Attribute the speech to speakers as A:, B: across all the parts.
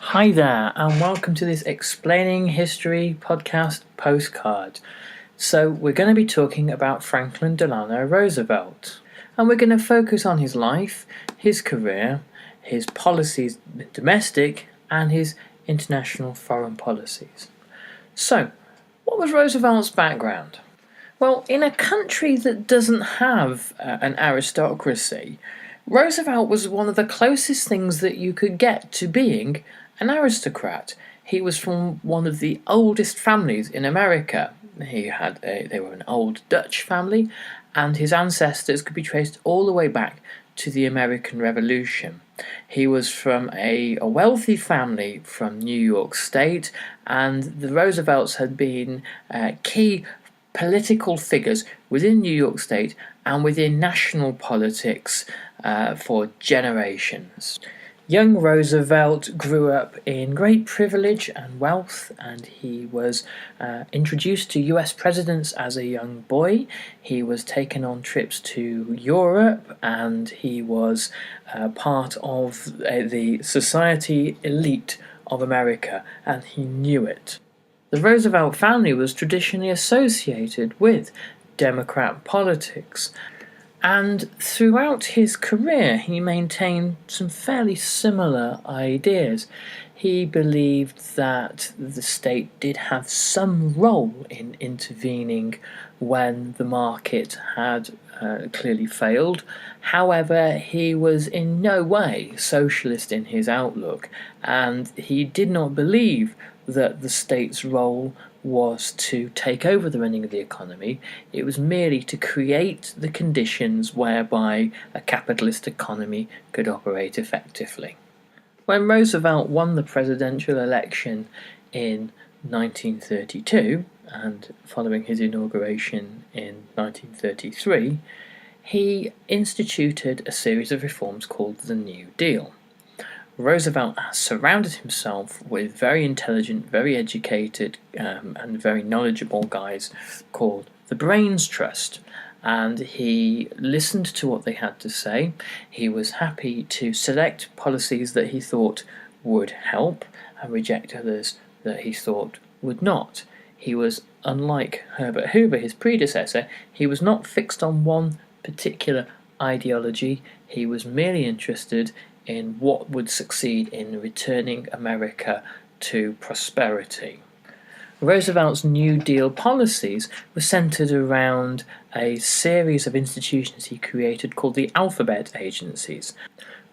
A: Hi there, and welcome to this Explaining History podcast postcard. So, we're going to be talking about Franklin Delano Roosevelt, and we're going to focus on his life, his career, his policies, domestic, and his international foreign policies. So, what was Roosevelt's background? Well, in a country that doesn't have an aristocracy, Roosevelt was one of the closest things that you could get to being an aristocrat. He was from one of the oldest families in America. They were an old Dutch family, and his ancestors could be traced all the way back to the American Revolution. He was from a wealthy family from New York State, and the Roosevelts had been key political figures within New York State and within national politics for generations. Young Roosevelt grew up in great privilege and wealth, and he was introduced to US presidents as a young boy. He was taken on trips to Europe, and he was part of the society elite of America, and he knew it. The Roosevelt family was traditionally associated with Democrat politics, and throughout his career he maintained some fairly similar ideas. He believed that the state did have some role in intervening when the market had clearly failed. However, he was in no way socialist in his outlook, and he did not believe that the state's role was to take over the running of the economy. It was merely to create the conditions whereby a capitalist economy could operate effectively. When Roosevelt won the presidential election in 1932, and following his inauguration in 1933, he instituted a series of reforms called the New Deal. Roosevelt surrounded himself with very intelligent, very educated, and very knowledgeable guys called the Brains Trust, and he listened to what they had to say. He was happy to select policies that he thought would help and reject others that he thought would not. He was, unlike Herbert Hoover, his predecessor, he was not fixed on one particular ideology. He was merely interested in what would succeed in returning America to prosperity. Roosevelt's New Deal policies were centered around a series of institutions he created called the alphabet agencies.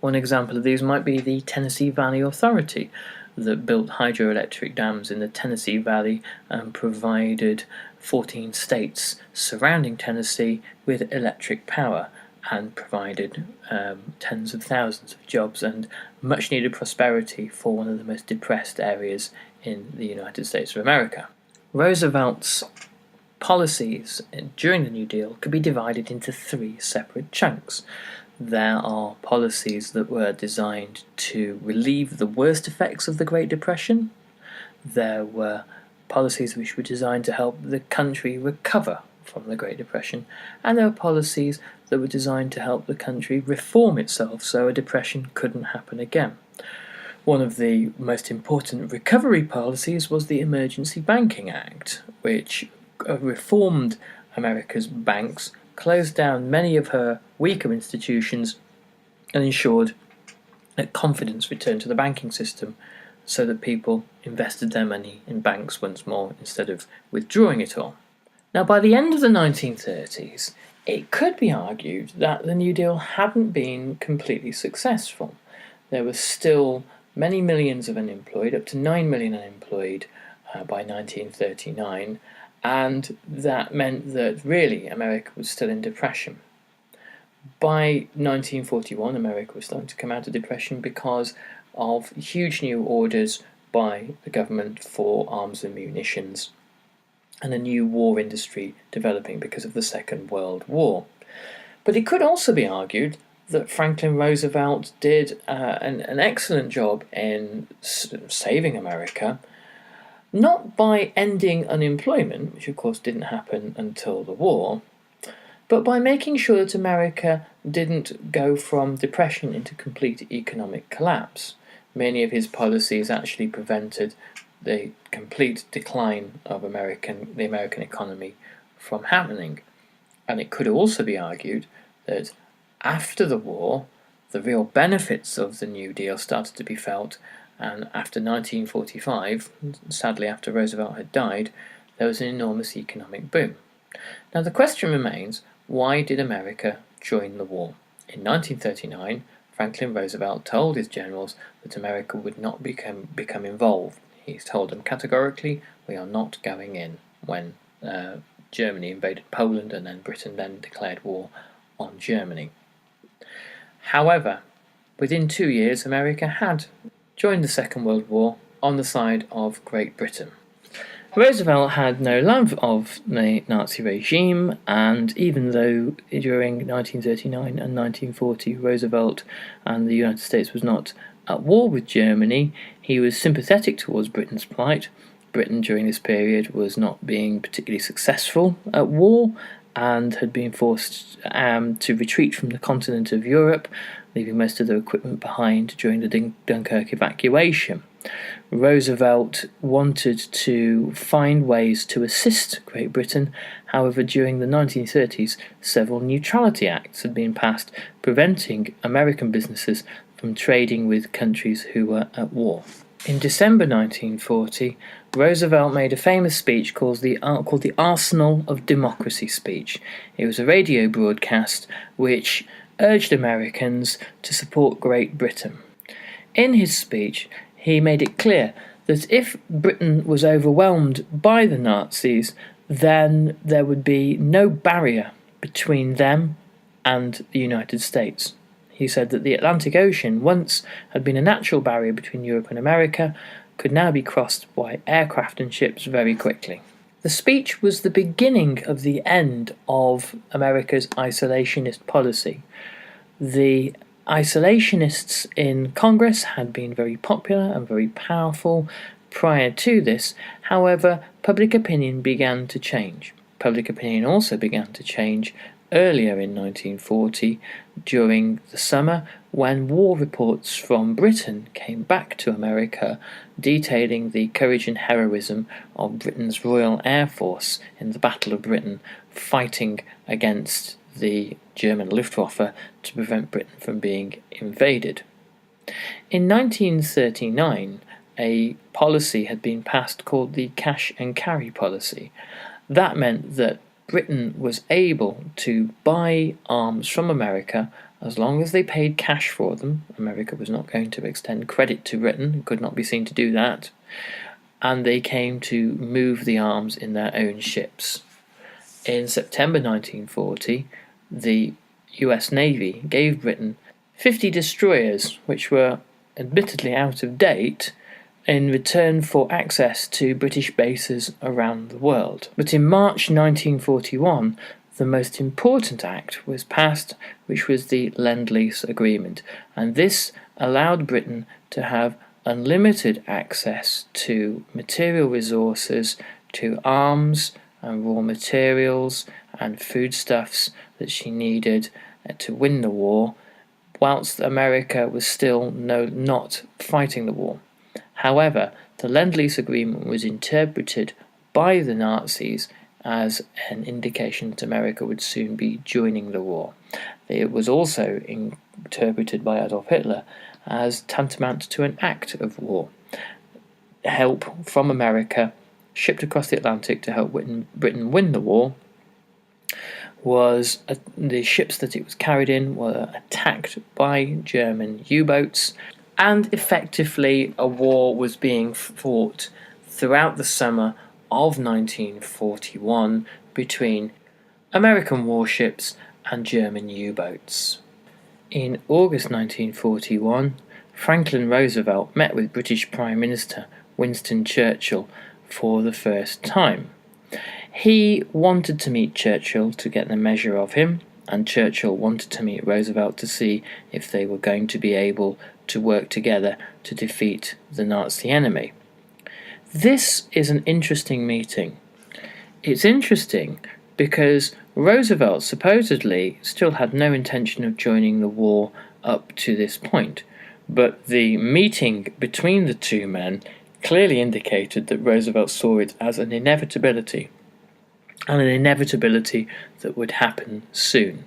A: One example of these might be the Tennessee Valley Authority, that built hydroelectric dams in the Tennessee Valley and provided 14 states surrounding Tennessee with electric power, and provided tens of thousands of jobs and much needed prosperity for one of the most depressed areas in the United States of America. Roosevelt's policies during the New Deal could be divided into three separate chunks. There are policies that were designed to relieve the worst effects of the Great Depression. There were policies which were designed to help the country recover from the Great Depression, and there were policies that were designed to help the country reform itself so a depression couldn't happen again. One of the most important recovery policies was the Emergency Banking Act, which reformed America's banks, closed down many of her weaker institutions, and ensured that confidence returned to the banking system so that people invested their money in banks once more instead of withdrawing it all. Now, by the end of the 1930s, it could be argued that the New Deal hadn't been completely successful. There were still many millions of unemployed, up to 9 million unemployed by 1939, and that meant that really America was still in depression. By 1941, America was starting to come out of depression because of huge new orders by the government for arms and munitions, and a new war industry developing because of the Second World War. But it could also be argued that Franklin Roosevelt did an excellent job in saving America, not by ending unemployment, which of course didn't happen until the war, but by making sure that America didn't go from depression into complete economic collapse. Many of his policies actually prevented the complete decline of the American economy from happening. And it could also be argued that after the war, the real benefits of the New Deal started to be felt, and after 1945, sadly after Roosevelt had died, there was an enormous economic boom. Now the question remains, why did America join the war? In 1939, Franklin Roosevelt told his generals that America would not become involved. He told them categorically, we are not going in, when Germany invaded Poland, and then Britain then declared war on Germany. However, within 2 years, America had joined the Second World War on the side of Great Britain. Roosevelt had no love of the Nazi regime, and even though during 1939 and 1940 Roosevelt and the United States was not at war with Germany, he was sympathetic towards Britain's plight. Britain during this period was not being particularly successful at war and had been forced to retreat from the continent of Europe, leaving most of their equipment behind during the Dunkirk evacuation. Roosevelt wanted to find ways to assist Great Britain. However, during the 1930s, several neutrality acts had been passed, preventing American businesses from trading with countries who were at war. In December 1940, Roosevelt made a famous speech called the Arsenal of Democracy speech. It was a radio broadcast which urged Americans to support Great Britain. In his speech, he made it clear that if Britain was overwhelmed by the Nazis, then there would be no barrier between them and the United States. He said that the Atlantic Ocean, once had been a natural barrier between Europe and America, could now be crossed by aircraft and ships very quickly. The speech was the beginning of the end of America's isolationist policy. The isolationists in Congress had been very popular and very powerful prior to this. However, public opinion began to change. Public opinion also began to change earlier in 1940 during the summer, when war reports from Britain came back to America detailing the courage and heroism of Britain's Royal Air Force in the Battle of Britain, fighting against the German Luftwaffe to prevent Britain from being invaded. In 1939, a policy had been passed called the cash and carry policy. That meant that Britain was able to buy arms from America as long as they paid cash for them. America was not going to extend credit to Britain, could not be seen to do that, and they came to move the arms in their own ships. In September 1940, the US Navy gave Britain 50 destroyers, which were admittedly out of date, in return for access to British bases around the world. But in March 1941, the most important act was passed, which was the Lend-Lease Agreement, and this allowed Britain to have unlimited access to material resources, to arms and raw materials and foodstuffs that she needed to win the war, whilst America was still not fighting the war. However, the Lend-Lease Agreement was interpreted by the Nazis as an indication that America would soon be joining the war. It was also interpreted by Adolf Hitler as tantamount to an act of war. Help from America, shipped across the Atlantic to help Britain win the war, the ships that it was carried in were attacked by German U-boats, and effectively a war was being fought throughout the summer of 1941 between American warships and German U-boats. In August 1941, Franklin Roosevelt met with British Prime Minister Winston Churchill for the first time. He wanted to meet Churchill to get the measure of him, and Churchill wanted to meet Roosevelt to see if they were going to be able to work together to defeat the Nazi enemy. This is an interesting meeting. It's interesting because Roosevelt supposedly still had no intention of joining the war up to this point. But the meeting between the two men clearly indicated that Roosevelt saw it as an inevitability, and an inevitability that would happen soon.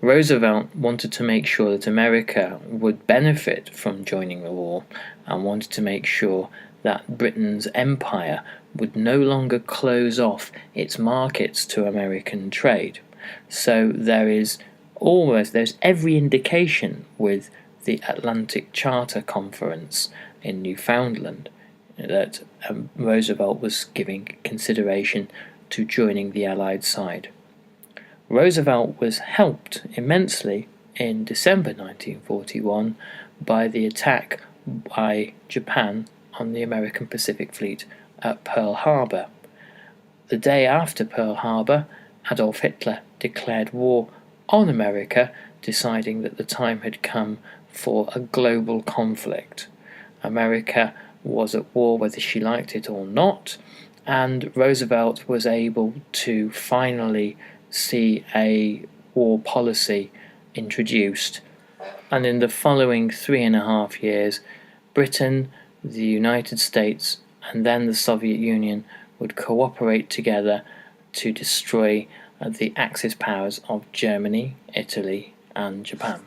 A: Roosevelt wanted to make sure that America would benefit from joining the war, and wanted to make sure that Britain's empire would no longer close off its markets to American trade. So there's every indication with the Atlantic Charter Conference in Newfoundland that Roosevelt was giving consideration to joining the Allied side. Roosevelt was helped immensely in December 1941 by the attack by Japan on the American Pacific Fleet at Pearl Harbor. The day after Pearl Harbor, Adolf Hitler declared war on America, deciding that the time had come for a global conflict. America was at war whether she liked it or not, and Roosevelt was able to finally see a war policy introduced. And in the following 3.5 years, Britain, the United States, and then the Soviet Union would cooperate together to destroy the Axis powers of Germany, Italy, and Japan.